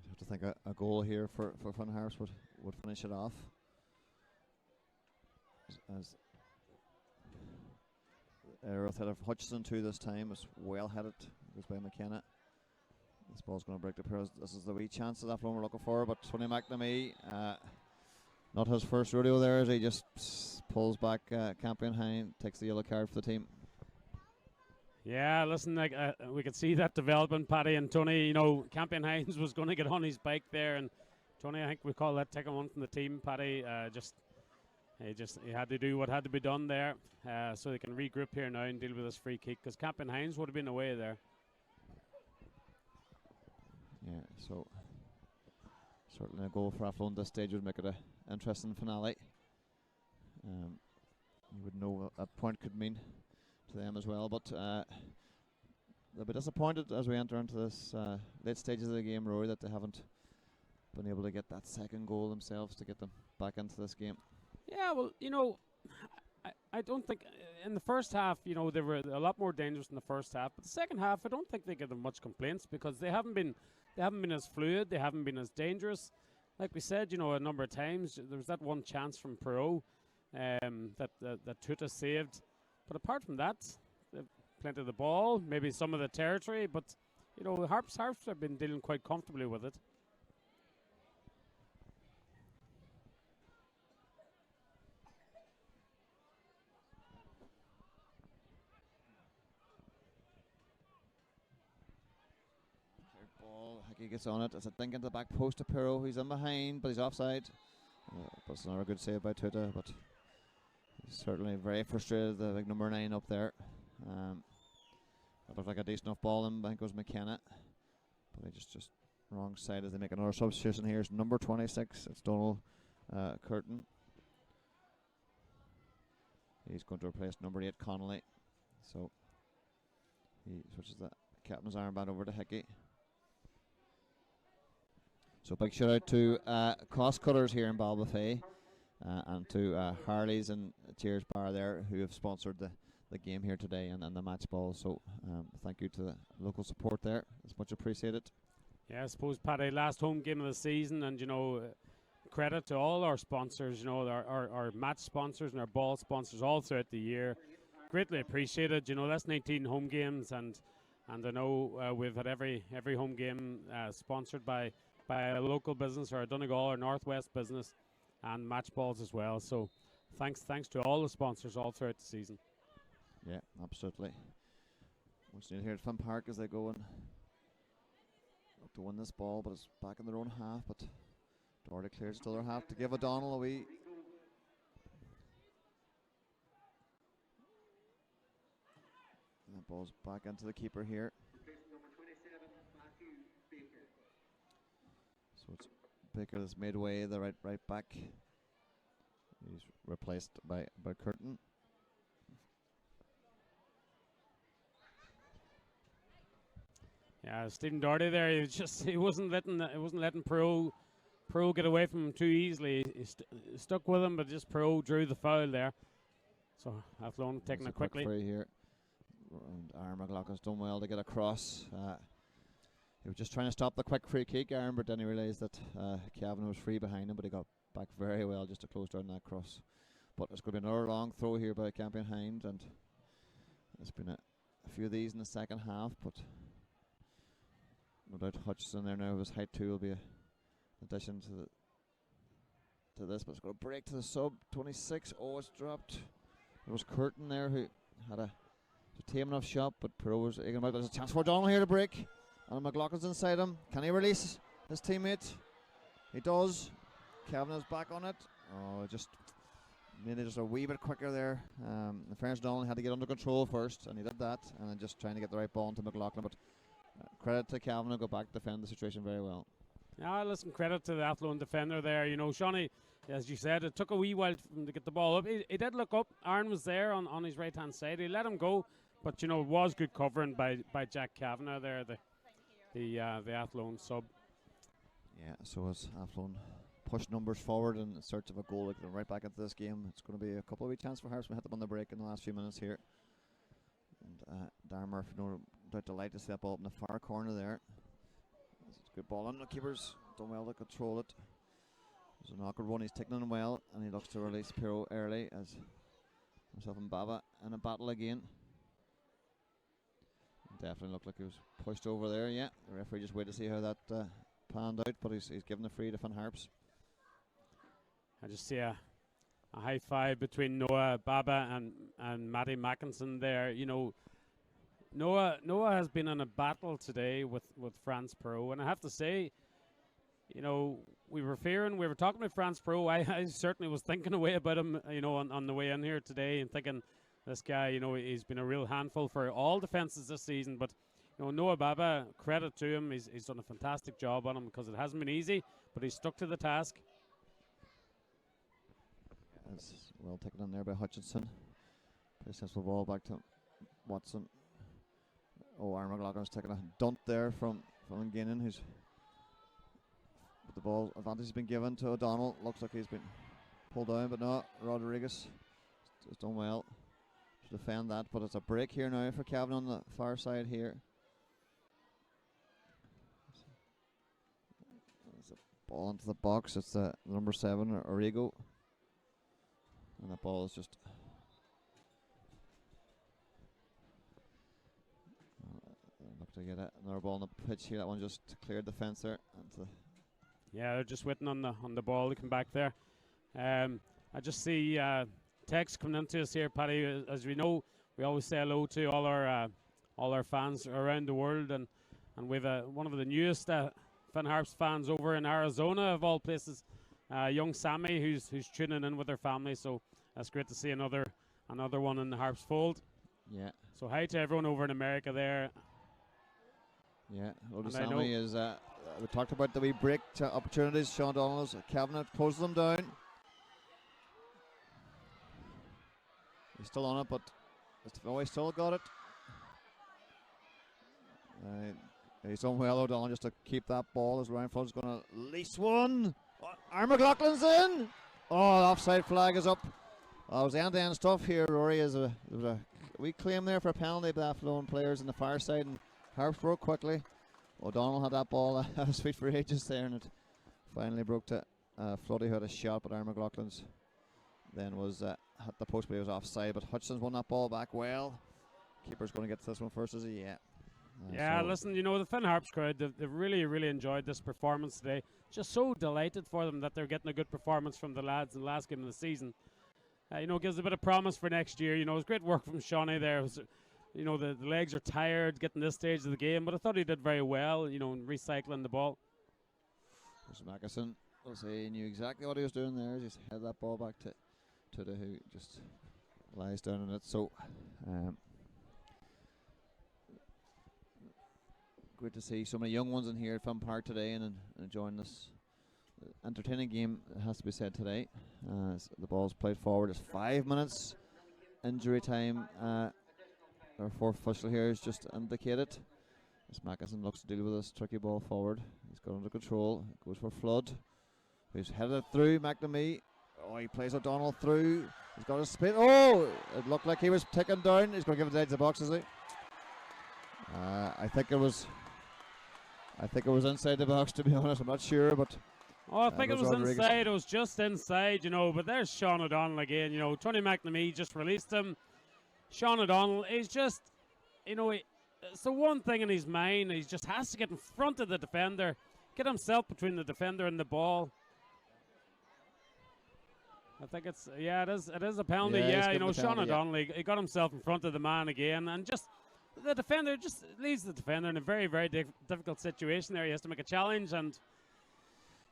I have to think a goal here for Fun Harps would finish it off. As Roth head of Hutchinson too this time. It's well headed. Goes by McKenna. This ball's going to break the pair. This is the wee chance that we're looking for, but Tony McNamee, not his first rodeo there, as he just pulls back Campion Hine, takes the yellow card for the team. Yeah, listen, we could see that developing, Paddy and Tony. Campion Hines was going to get on his bike there, and Tony, I think we call that taking one from the team. Paddy he had to do what had to be done there, so they can regroup here now and deal with this free kick, because Campion Hines would have been away there. Yeah, so certainly a goal for Athlone this stage would make it an interesting finale. You would know what that point could mean to them as well, but they'll be disappointed as we enter into this late stages of the game, Rory, that they haven't been able to get that second goal themselves to get them back into this game. Yeah, well, I don't think in the first half, they were a lot more dangerous in the first half, but the second half, I don't think they give them much complaints, because they haven't been as fluid, they haven't been as dangerous. Like we said, a number of times, there was that one chance from Perot that Tuta saved, but apart from that, they've plenty of the ball, maybe some of the territory, but Harps have been dealing quite comfortably with it. He gets on it. It's a dink into the back post to Perot. He's in behind, but he's offside. But it's not a good save by Tuta, but he's certainly very frustrated, the big number 9 up there. That looked like a decent enough ball, and I think it was McKenna. But he just wrong side as they make another substitution here. It's number 26. It's Donald Curtin. He's going to replace number 8 Connolly. So he switches the captain's armband over to Hickey. So big shout out to Cost Cutters here in Balbuffet and to Harley's and Cheers Bar there, who have sponsored the game here today and the match ball. So thank you to the local support there. It's much appreciated. Yeah, I suppose, Paddy, last home game of the season, and credit to all our sponsors, our match sponsors and our ball sponsors all throughout the year. Greatly appreciated. That's 19 home games, and I know we've had every home game sponsored by a local business or a Donegal or Northwest business, and match balls as well. So thanks to all the sponsors all throughout the season. Yeah, absolutely. Once you're here at Finn Park as they go and look to win this ball, but it's back in their own half. But Doherty clears to their half to give O'Donnell a wee. And that ball's back into the keeper here. So it's Baker that's midway, the right back. He's replaced by Curtin. Yeah, Stephen Doherty there. He wasn't letting Pro get away from him too easily. He stuck with him, but just Pro drew the foul there. So Athlone taking it quickly. Free here, and Aaron McLaughlin's done well to get across. He was just trying to stop the quick free kick, Aaron, but then he realised that Cavan was free behind him, but he got back very well just to close down that cross. But it's going to be another long throw here by Campion Hind, and there's been a few of these in the second half, but no doubt Hutchison there now with his height too will be an addition to this, but it's going to break to the sub 26. Oh, it's dropped. There was Curtin there who had a tame enough shot, but Pro was egging him out. There's a chance for O'Donnell here to break, and McLaughlin's inside him. Can he release his teammate? He does. Kavanagh's back on it. Oh, just maybe just a wee bit quicker there. The fairness O'Donnell had to get under control first, and he did that, and then just trying to get the right ball into McLaughlin. But credit to Kavanagh, go back to defend the situation very well. Yeah, listen, credit to the Athlone defender there. Shawnee, as you said, it took a wee while for him to get the ball up. He did look up. Aaron was there on his right-hand side. He let him go, but, it was good covering by Jack Kavanagh there, the Athlone sub. Yeah, so as Athlone push numbers forward in search of a goal, like right back into this game, it's going to be a couple of wee chances for Harps. We hit them on the break in the last few minutes here. And Darren Murphy, no doubt delight to see that ball up in the far corner there. It's a good ball, and the keeper's done well to control it. There's an awkward one. He's taking in well, and he looks to release Pirro early as himself and Baba in a battle again. Definitely looked like he was pushed over there. Yeah, the referee just waited to see how that panned out, but he's given the free to Finn Harps. I just see a high five between Noah Baba and Matty Mackinson there. Noah has been in a battle today with France Pro, and I have to say, we were talking about France Pro. I certainly was thinking away about him, on the way in here today, and thinking this guy, he's been a real handful for all defenses this season. But Noah Baba, credit to him, he's done a fantastic job on him because it hasn't been easy, but he's stuck to the task. It's well taken in there by Hutchinson. Plays the ball back to Watson. Oh, Aaron McLaughlin's taking a dunt there from Guinan, who's with the ball advantage has been given to O'Donnell. Looks like he's been pulled down, but no, Rodriguez has done well to defend that. But it's a break here now for Cavan on the far side here. There's a ball into the box. It's the number 7, Origo. And that ball is just look to get another ball on the pitch here. That one just cleared the fence there. Yeah, they're just waiting on the ball to come back there. I just see text coming into us here, Paddy. As we know, we always say hello to all our fans around the world, and we've one of the newest Finn Harps fans over in Arizona, of all places. Young Sammy, who's tuning in with their family, so that's great to see another one in the Harps fold. Yeah. So hi to everyone over in America there. Yeah, Sammy is. We talked about the wee break opportunities. Sean Donald's Kavanagh closes them down. He's still on it, but he's still got it. He's done well, O'Donnell, just to keep that ball as Ryan Flood's going to lease one. Aaron McLaughlin's in. Oh, the offside flag is up. It was end-to-end stuff here, Rory. There was a wee claim there for a penalty by the Athlone players on the far side, and Harps broke quickly. O'Donnell had that ball at his feet for ages there, and it finally broke to Floody, had a shot, but Aaron McLaughlin's then was at the post, but he was offside. But Hutchison's won that ball back well. Keeper's going to get to this one first, is he? Yeah. Yeah, listen, the Finn Harps crowd, they've really, really enjoyed this performance today. Just so delighted for them that they're getting a good performance from the lads in the last game of the season. Gives a bit of promise for next year. It was great work from Shawnee there. The legs are tired getting this stage of the game, but I thought he did very well, in recycling the ball. Mackinson, he knew exactly what he was doing there. He just headed that ball back to Tudor, who just lies down in it. So, great to see so many young ones in here at Finn Park today and enjoying this entertaining game, it has to be said today. The ball's played forward. It's 5 minutes injury time. Our fourth official here is just indicated. As Mackinson looks to deal with this tricky ball forward. He's got under control. Goes for Flood. He's headed it through. McNamee. Oh, he plays O'Donnell through. He's got a spin. Oh, it looked like he was ticking down. He's going to give it to the edge of the box, is he? I think it was inside the box, to be honest. I'm not sure, but I think it was inside. It was just inside, But there's Sean O'Donnell again. Tony McNamee just released him. Sean O'Donnell is just, it's the one thing in his mind. He just has to get in front of the defender, get himself between the defender and the ball. I think it is a penalty. Yeah, Sean O'Donnell, he got himself in front of the man again, and just the defender just leaves the defender in a very, very difficult situation there. He has to make a challenge, and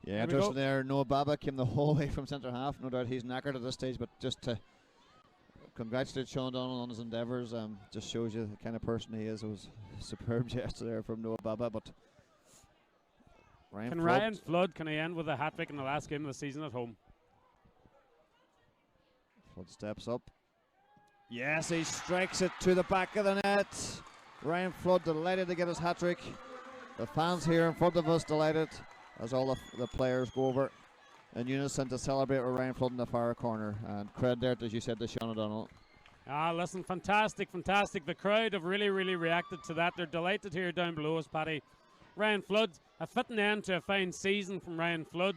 interesting there. Noah Baba came the whole way from centre half. No doubt he's knackered at this stage, but just to congratulate Sean O'Donnell on his endeavours. Just shows you the kind of person he is. It was a superb gesture there from Noah Baba, but Ryan Flood, can he end with a hat-trick in the last game of the season at home? Flood steps up. Yes, he strikes it to the back of the net. Ryan Flood delighted to get his hat-trick. The fans here in front of us delighted as all the players go over in unison to celebrate with Ryan Flood in the far corner. And credit there, as you said, to Sean O'Donnell. Listen, fantastic. The crowd have really, really reacted to that. They're delighted here down below us, Paddy. Ryan Flood, a fitting end to a fine season from Ryan Flood.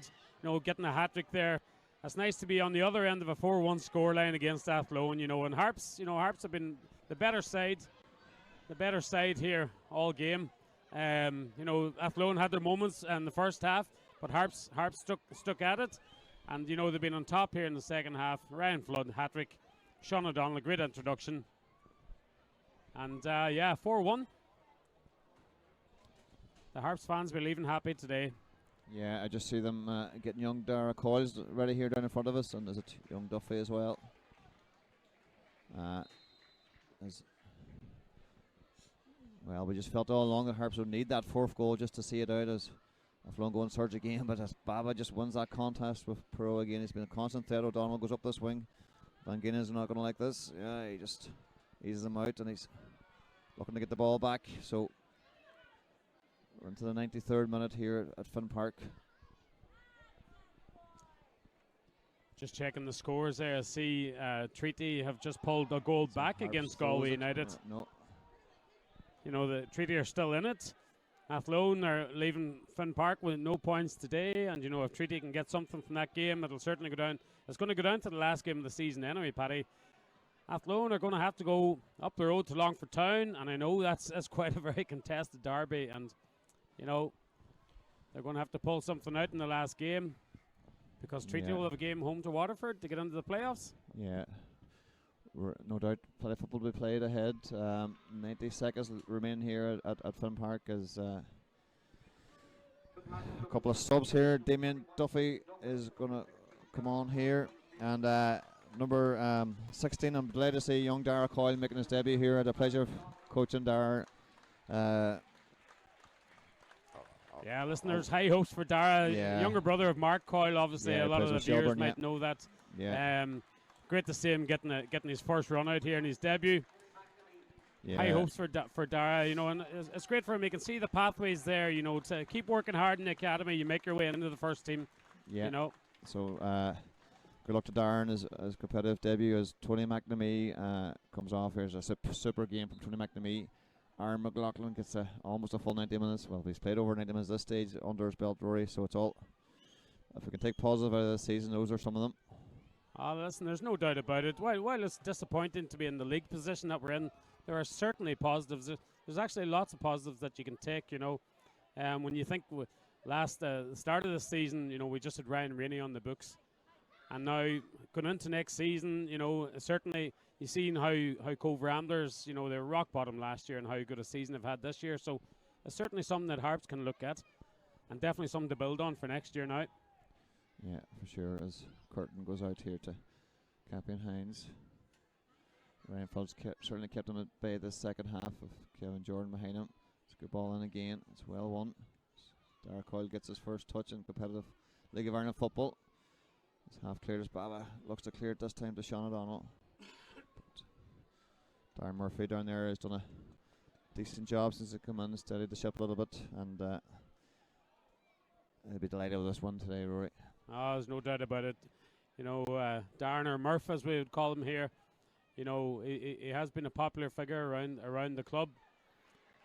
Getting a hat-trick there. It's nice to be on the other end of a 4-1 scoreline against Athlone, and Harps, Harps have been the better side here all game. Athlone had their moments in the first half, but Harps stuck at it, and they've been on top here in the second half. Ryan Flood, hat-trick. Sean O'Donnell, a great introduction, and 4-1. The Harps fans will be leaving happy today. Yeah, I just see them getting young Dara Coyles ready here down in front of us, and there's a young Duffy as well. We just felt all along that Harps would need that fourth goal just to see it out, as Athlone go and surge again, but as Baba just wins that contest with Perot again. He's been a constant threat. O'Donnell goes up this wing. Van Guinness not going to like this. Yeah, he just eases him out, and he's looking to get the ball back. So we're into the 93rd minute here at Finn Park. Just checking the scores there. I see Treaty have just pulled a goal back against Galway United. No. The Treaty are still in it. Athlone are leaving Finn Park with no points today, and if Treaty can get something from that game, it'll certainly go down. It's going to go down to the last game of the season anyway, Paddy. Athlone are going to have to go up the road to Longford Town, and I know that's quite a very contested derby, and they're going to have to pull something out in the last game, because Treaty will have a game home to Waterford to get into the playoffs. Yeah, no doubt football will be played ahead. 90 seconds remain here at Finn Park as a couple of subs here. Damien Duffy is going to come on here, and number 16, I'm delighted to see young Dara Coyle making his debut here. I had the pleasure of coaching Dara. Listen, there's high hopes for Dara. Younger brother of Mark Coyle, obviously. A lot of the viewers might know that. great to see him getting his first run out here in his debut. Yeah. High hopes for Dara, and it's great for him. You can see the pathways there, to keep working hard in the academy. You make your way into the first team. Yeah. So good luck to Darren as competitive debut as Tony McNamee comes off. Here's a super game from Tony McNamee. Aaron McLaughlin gets almost a full 90 minutes. Well, he's played over 90 minutes this stage under his belt, Rory. So it's all. If we can take positive out of this season, those are some of them. Listen, there's no doubt about it. While it's disappointing to be in the league position that we're in, there are certainly positives. There's actually lots of positives that you can take, when you think the start of the season, we just had Ryan Rainey on the books. And now, going into next season, certainly you've seen how Cove Ramblers, they were rock bottom last year and how good a season they've had this year. So it's certainly something that Harps can look at and definitely something to build on for next year now. Yeah, for sure, as Curtin goes out here to Captain Hines. Ryan Flood's certainly kept him at bay this second half of Kevin Jordan behind him. It's a good ball in again. It's well won. Dara Coyle gets his first touch in competitive League of Ireland football. It's half cleared as Baba looks to clear it this time to Sean O'Donnell. But Darren Murphy down there has done a decent job since he come in and steadied the ship a little bit, and he'll be delighted with this one today, Rory. There's no doubt about it. Darren, or Murph as we would call him here, he has been a popular figure around the club.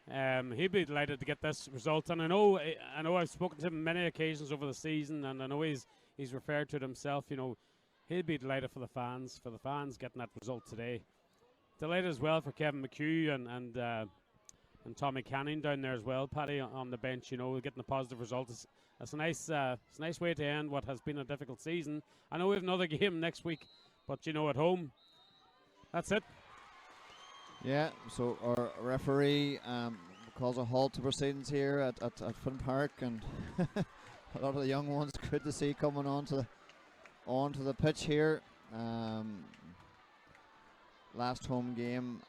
He'd be delighted to get this result, and I know I've spoken to him many occasions over the season, and I know he's referred to it himself. He'd be delighted for the fans getting that result today. Delighted as well for Kevin McHugh and Tommy Canning down there as well, Paddy on the bench. Getting a positive result. It's a nice way to end what has been a difficult season. I know we have another game next week, but at home, that's it. Yeah, so our referee calls a halt to proceedings here at Finn Park, and a lot of the young ones good to see coming onto the pitch here. Last home game,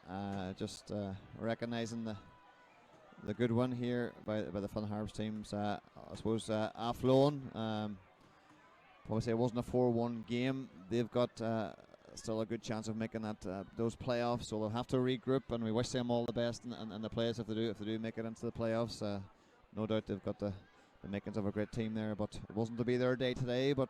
just recognising the good one here by the Fun Harps teams. I suppose Athlone, probably say it wasn't a 4-1 game. They've got still a good chance of making those playoffs, so they'll have to regroup, and we wish them all the best in the playoffs if they do make it into the playoffs. No doubt they've got the makings of a great team there, but it wasn't to be their day today. But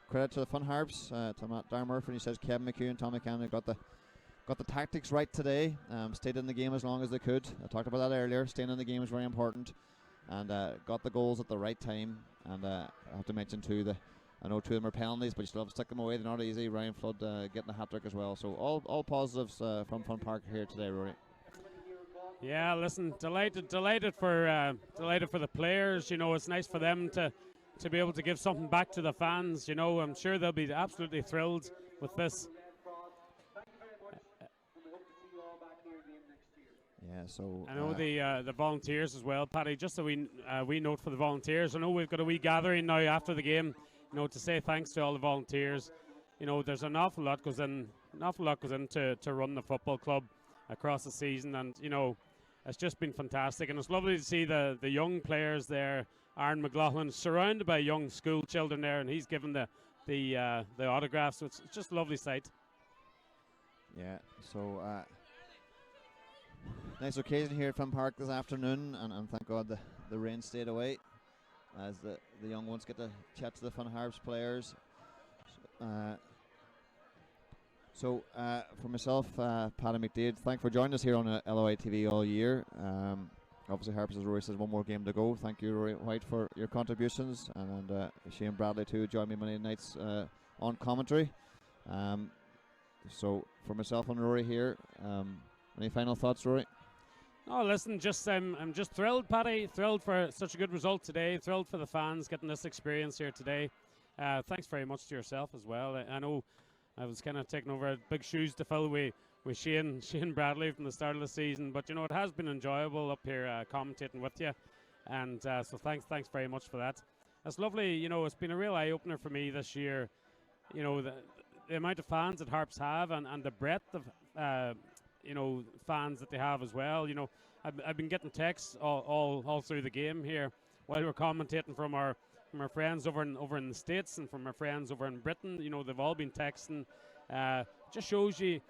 credit to the Fun Harps, to Darren Murphy, and he says Kevin McHugh and Tommy Cannon got the tactics right today. Stayed in the game as long as they could. I talked about that earlier. Staying in the game is very important, and got the goals at the right time. And I have to mention too, I know two of them are penalties, but you still have to stick them away. They're not easy. Ryan Flood getting a hat-trick as well. So all positives from Fun Park here today, Rory. Yeah, listen, delighted for the players. It's nice for them to be able to give something back to the fans. I'm sure they'll be absolutely thrilled with this. Yeah, so I know the volunteers as well, Paddy. Just a wee note for the volunteers. I know we've got a wee gathering now after the game, to say thanks to all the volunteers. There's an awful lot goes in to run the football club across the season, and it's just been fantastic, and it's lovely to see the young players there. Aaron McLaughlin surrounded by young school children there, and he's given the autographs. So it's just a lovely sight. Yeah, so nice occasion here at Fun Park this afternoon, and thank God the rain stayed away as the young ones get to chat to the Fun Harps players. So for myself, Paddy McDade, thanks for joining us here on LOI TV all year. Obviously Harps, as Rory says, one more game to go. Thank you, Rory White, for your contributions, and Shane Bradley too joined me many nights on commentary. So for myself and Rory here, any final thoughts, Rory? Oh, listen, I'm just thrilled, Paddy. Thrilled for such a good result today. Thrilled for the fans getting this experience here today. Thanks very much to yourself as well. I know I was kind of taking over big shoes to fill with Shane Bradley from the start of the season, but it has been enjoyable up here commentating with you, and so thanks very much for that. It's lovely. It's been a real eye opener for me this year. The amount of fans that Harps have, and the breadth of fans that they have as well. I've been getting texts all through the game here while we're commentating from our friends over in the States and from our friends over in Britain. They've all been texting Just shows you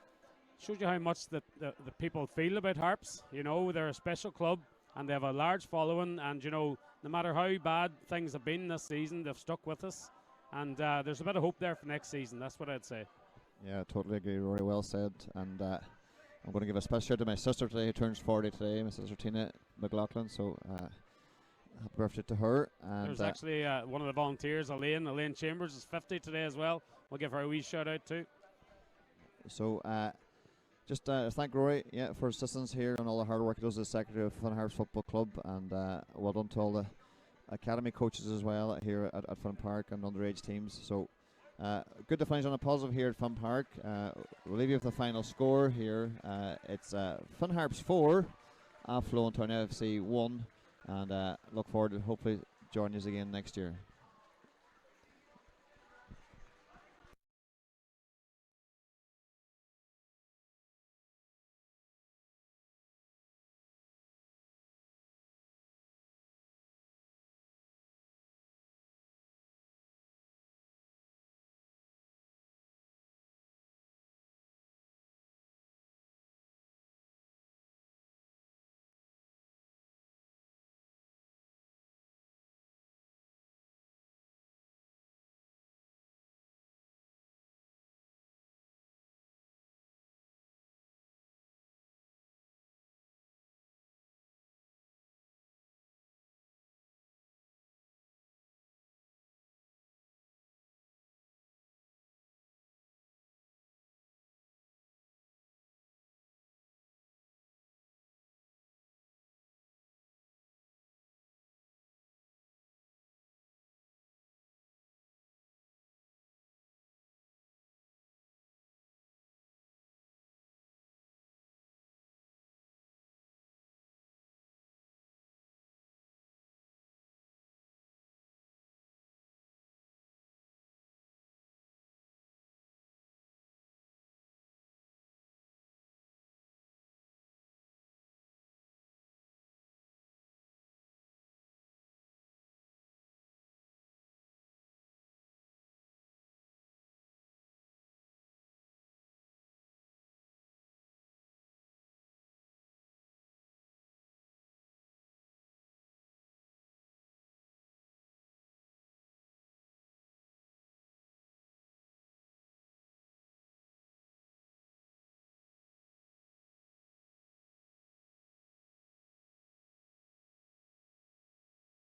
how much the people feel about Harps. You know, they're a special club and they have a large following, and you know, no matter how bad things have been this season, they've stuck with us, and there's a bit of hope there for next season. That's what I'd say. Yeah, totally agree, Rory. Well said. And I'm going to give a special shout out to my sister today, who turns 40 today, my sister Tina McLaughlin. So happy birthday to her. And there's actually one of the volunteers, Elaine Chambers, is 50 today as well. We'll give her a wee shout out too. So just thank Rory for his assistance here and all the hard work he does as secretary of Fun Harps Football Club, and well done to all the academy coaches as well here at Fun Park and underage teams. So good to finish on a positive here at Fun Park. We'll leave you with the final score here. It's Fun Harps 4, Athlone Town FC 1, and look forward to hopefully joining us again next year.